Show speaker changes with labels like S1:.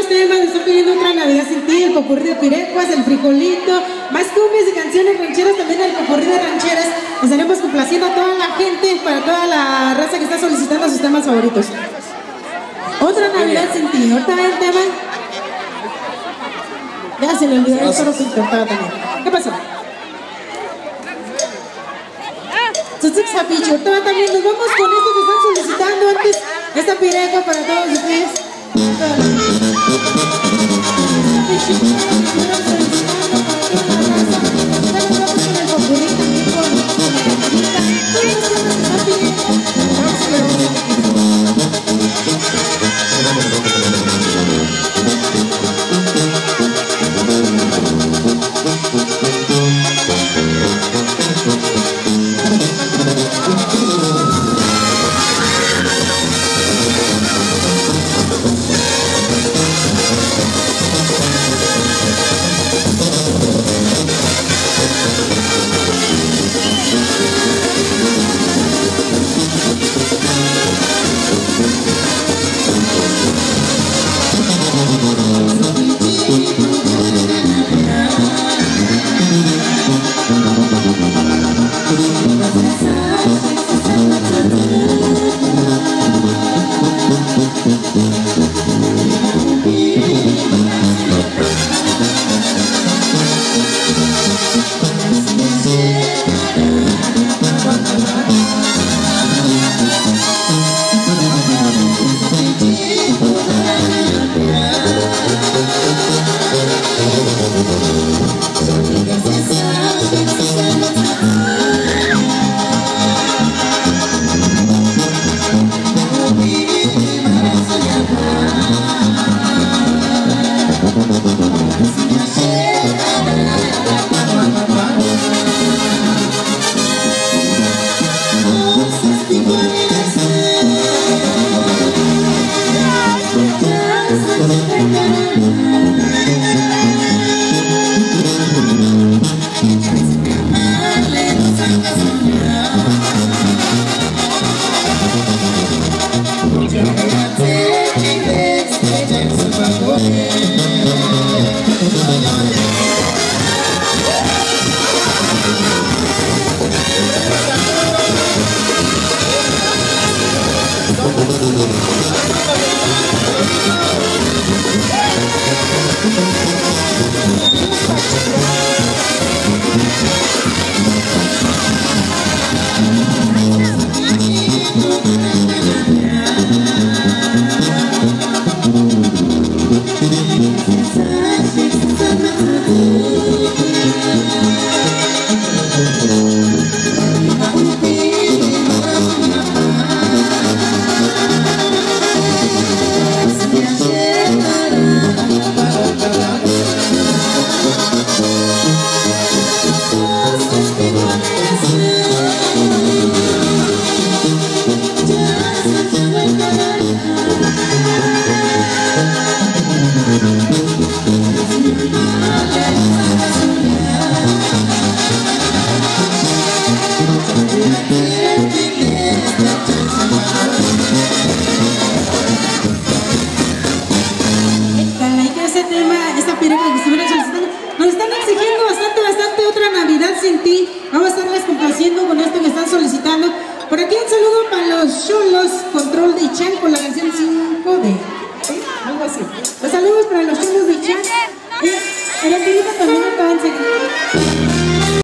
S1: más temas, nos están pidiendo otra Navidad sin ti, el popurrí de pirecuas, el frijolito, más cumbias y canciones rancheras, también el popurrí de rancheras. Estaremos complaciendo a toda la gente, para toda la raza que está solicitando sus temas favoritos. Otra Navidad sin ti, ahorita va el tema. Ya se le olvidó el coro que intentaba también. ¿Qué pasó? Ahorita va también, nos vamos con esto que están solicitando antes, esta pirecua para todos ustedes. Los saludos para los cholos de Chan. El angelito también